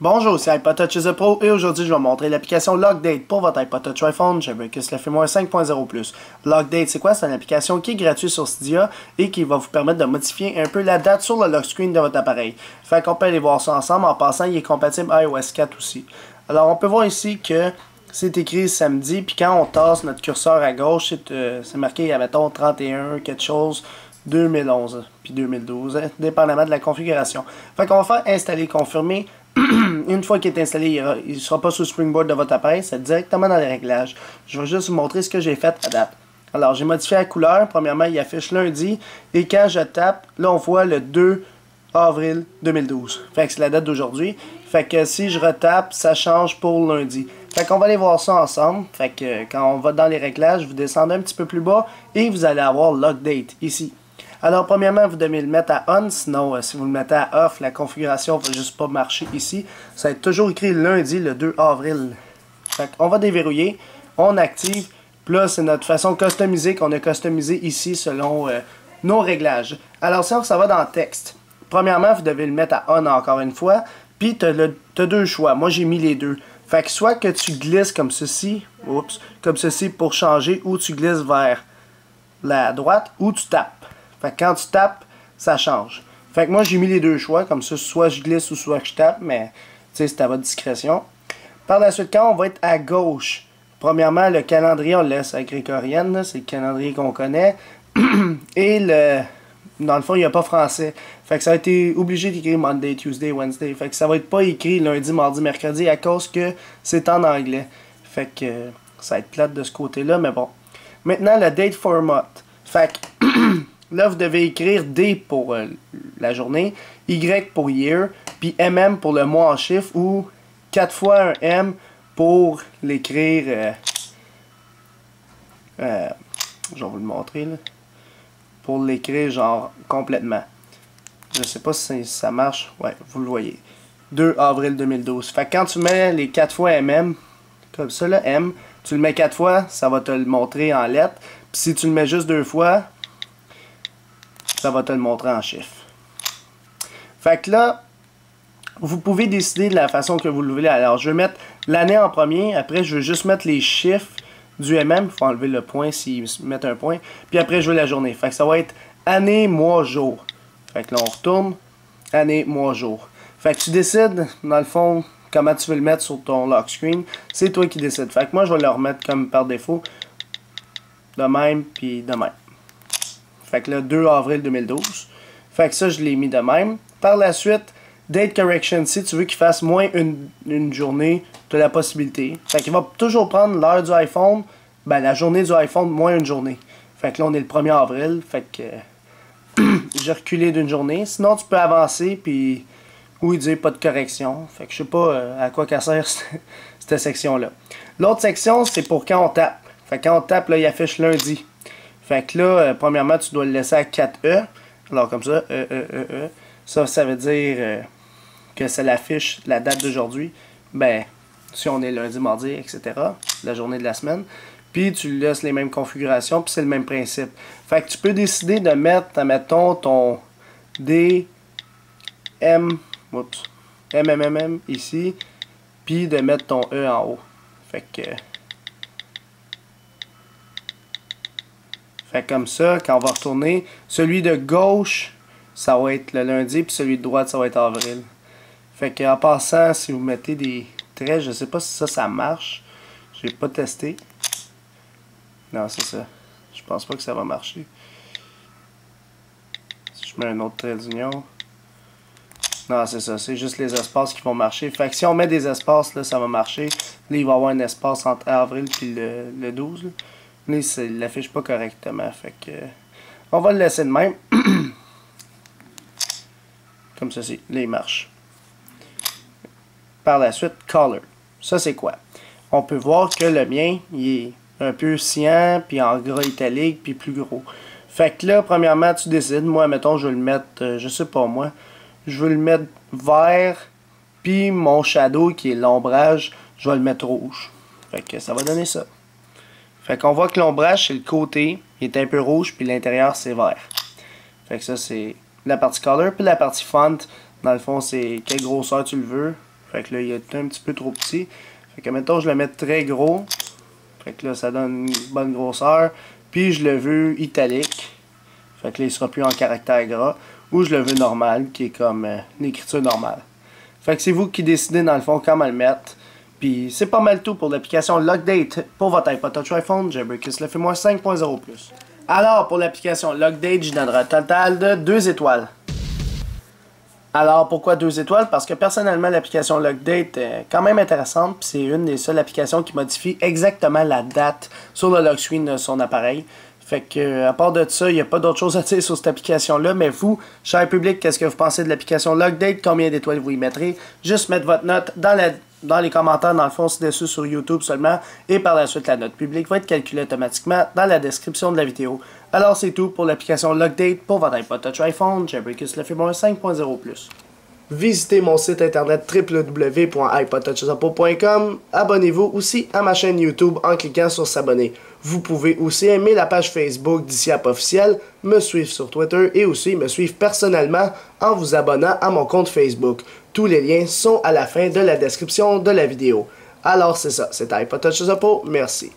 Bonjour, c'est iPod Touch The Pro et aujourd'hui je vais vous montrer l'application Lockdate pour votre iPod Touch iPhone Jailbreak Sliffy 5.0+. Lockdate, c'est quoi? C'est une application qui est gratuite sur Cydia et qui va vous permettre de modifier un peu la date sur le lock screen de votre appareil. Fait qu'on peut aller voir ça ensemble. En passant, il est compatible iOS 4 aussi. Alors on peut voir ici que c'est écrit samedi, puis quand on tasse notre curseur à gauche, c'est marqué, mettons, 31 quelque chose 2011 puis 2012, dépendamment de la configuration. Fait qu'on va faire installer, confirmer. Une fois qu'il est installé, il ne sera pas sur le Springboard de votre appareil, c'est directement dans les réglages. Je vais juste vous montrer ce que j'ai fait à date. Alors, j'ai modifié la couleur. Premièrement, il affiche lundi. Et quand je tape, là, on voit le 2 avril 2012. Fait que c'est la date d'aujourd'hui. Fait que si je retape, ça change pour lundi. Fait qu'on va aller voir ça ensemble. Fait que quand on va dans les réglages, vous descendez un petit peu plus bas et vous allez avoir Lockdate ici. Alors, premièrement, vous devez le mettre à on, sinon, si vous le mettez à off, la configuration ne va juste pas marcher ici. Ça va être toujours écrit lundi, le 2 avril. Fait qu'on va déverrouiller, on active, puis là, c'est notre façon customisée qu'on a customisé ici selon nos réglages. Alors, si on s'en va dans texte, premièrement, vous devez le mettre à on encore une fois, puis tu as deux choix. Moi, j'ai mis les deux. Fait que soit que tu glisses comme ceci, comme ceci pour changer, ou tu glisses vers la droite, ou tu tapes. Fait que quand tu tapes, ça change. Fait que moi, j'ai mis les deux choix, comme ça, soit je glisse ou soit je tape, mais c'est à votre discrétion. Par la suite, quand on va être à gauche, premièrement, le calendrier, on le laisse à grégorienne, c'est le calendrier qu'on connaît. Et dans le fond, il n'y a pas français. Fait que ça a été obligé d'écrire Monday, Tuesday, Wednesday. Fait que ça va être pas écrit lundi, mardi, mercredi à cause que c'est en anglais. Fait que ça va être plate de ce côté-là, mais bon. Maintenant, le date format. Fait que là, vous devez écrire D pour la journée, Y pour year, puis MM pour le mois en chiffres, ou 4 fois un M pour l'écrire. Je vais vous le montrer, là. Pour l'écrire, genre, complètement. Je sais pas si ça marche. Ouais, vous le voyez. 2 avril 2012. Fait que quand tu mets les 4 fois MM, comme ça, là, M, tu le mets 4 fois, ça va te le montrer en lettres. Puis si tu le mets juste 2 fois, ça va te le montrer en chiffres. Fait que là, vous pouvez décider de la façon que vous le voulez. Alors, je vais mettre l'année en premier. Après, je vais juste mettre les chiffres du MM. Il faut enlever le point s'ils mettent un point. Puis après, je veux la journée. Fait que ça va être année, mois, jour. Fait que là, on retourne. Année, mois, jour. Fait que tu décides, dans le fond, comment tu veux le mettre sur ton lock screen. C'est toi qui décides. Fait que moi, je vais le remettre comme par défaut. De même, puis de même. Fait que là, 2 avril 2012. Fait que ça, je l'ai mis de même. Par la suite, date correction. Si tu veux qu'il fasse moins une journée, tu as la possibilité. Fait qu'il va toujours prendre l'heure du iPhone, ben la journée du iPhone moins une journée. Fait que là, on est le 1er avril. Fait que j'ai reculé d'une journée. Sinon, tu peux avancer, puis ou dire pas de correction. Fait que je sais pas à quoi ça sert cette section-là. L'autre section, c'est pour quand on tape. Fait que quand on tape, là, il affiche lundi. Fait que là, premièrement, tu dois le laisser à 4E. Alors, comme ça, Ça veut dire que ça l'affiche la date d'aujourd'hui. Ben, si on est lundi, mardi, etc. La journée de la semaine. Puis, tu laisses les mêmes configurations, puis c'est le même principe. Fait que tu peux décider de mettre, mettons, ton MMM ici, puis de mettre ton E en haut. Fait que comme ça, quand on va retourner, celui de gauche, ça va être le lundi, puis celui de droite, ça va être avril. Fait que en passant, si vous mettez des traits, je sais pas si ça marche. J'ai pas testé. Non, c'est ça. Je pense pas que ça va marcher. Si je mets un autre trait d'union. Non, c'est ça. C'est juste les espaces qui vont marcher. Fait que si on met des espaces, là, ça va marcher. Là, il va y avoir un espace entre avril et le 12. Là. Mais il l'affiche pas correctement. Fait que on va le laisser de même. Comme ceci. Là, il marche. Par la suite, color. Ça, c'est quoi? On peut voir que le mien, il est un peu cyan, puis en gras italique, puis plus gros. Fait que là, premièrement, tu décides. Moi, mettons, je vais le mettre, je sais pas moi, je vais le mettre vert, puis mon shadow, qui est l'ombrage, je vais le mettre rouge. Fait que ça va donner ça. Fait qu'on voit que l'ombrage, c'est le côté, il est un peu rouge, puis l'intérieur, c'est vert. Fait que ça, c'est la partie color, puis la partie font, dans le fond, c'est quelle grosseur tu le veux. Fait que là, il est un petit peu trop petit. Fait que mettons, je le mets très gros. Fait que là, ça donne une bonne grosseur. Puis je le veux italique. Fait que là, il sera plus en caractère gras. Ou je le veux normal, qui est comme une écriture normale. Fait que c'est vous qui décidez dans le fond comment le mettre. Puis c'est pas mal tout pour l'application Lockdate pour votre iPod Touch iPhone Jailbreak le firmware 5.0+. Alors pour l'application Lockdate, je donnerai un total de 2 étoiles. Alors pourquoi 2 étoiles? Parce que personnellement l'application Lockdate est quand même intéressante. Puis c'est une des seules applications qui modifie exactement la date sur le lock screen de son appareil. Fait que, à part de ça, il n'y a pas d'autre chose à dire sur cette application-là. Mais vous, cher public, qu'est-ce que vous pensez de l'application Lockdate? Combien d'étoiles vous y mettrez? Juste mettre votre note dans les commentaires, dans le fond, ci-dessus sur YouTube seulement. Et par la suite, la note publique va être calculée automatiquement dans la description de la vidéo. Alors, c'est tout pour l'application Lockdate pour votre iPod Touch iPhone Jailbreak le firmware 5.0+. Visitez mon site internet www.ipodtouchsupport.com. Abonnez-vous aussi à ma chaîne YouTube en cliquant sur s'abonner. Vous pouvez aussi aimer la page Facebook d'ICIAP officiel, me suivre sur Twitter et aussi me suivre personnellement en vous abonnant à mon compte Facebook. Tous les liens sont à la fin de la description de la vidéo. Alors c'est ça, c'était iPod Touch Support, merci.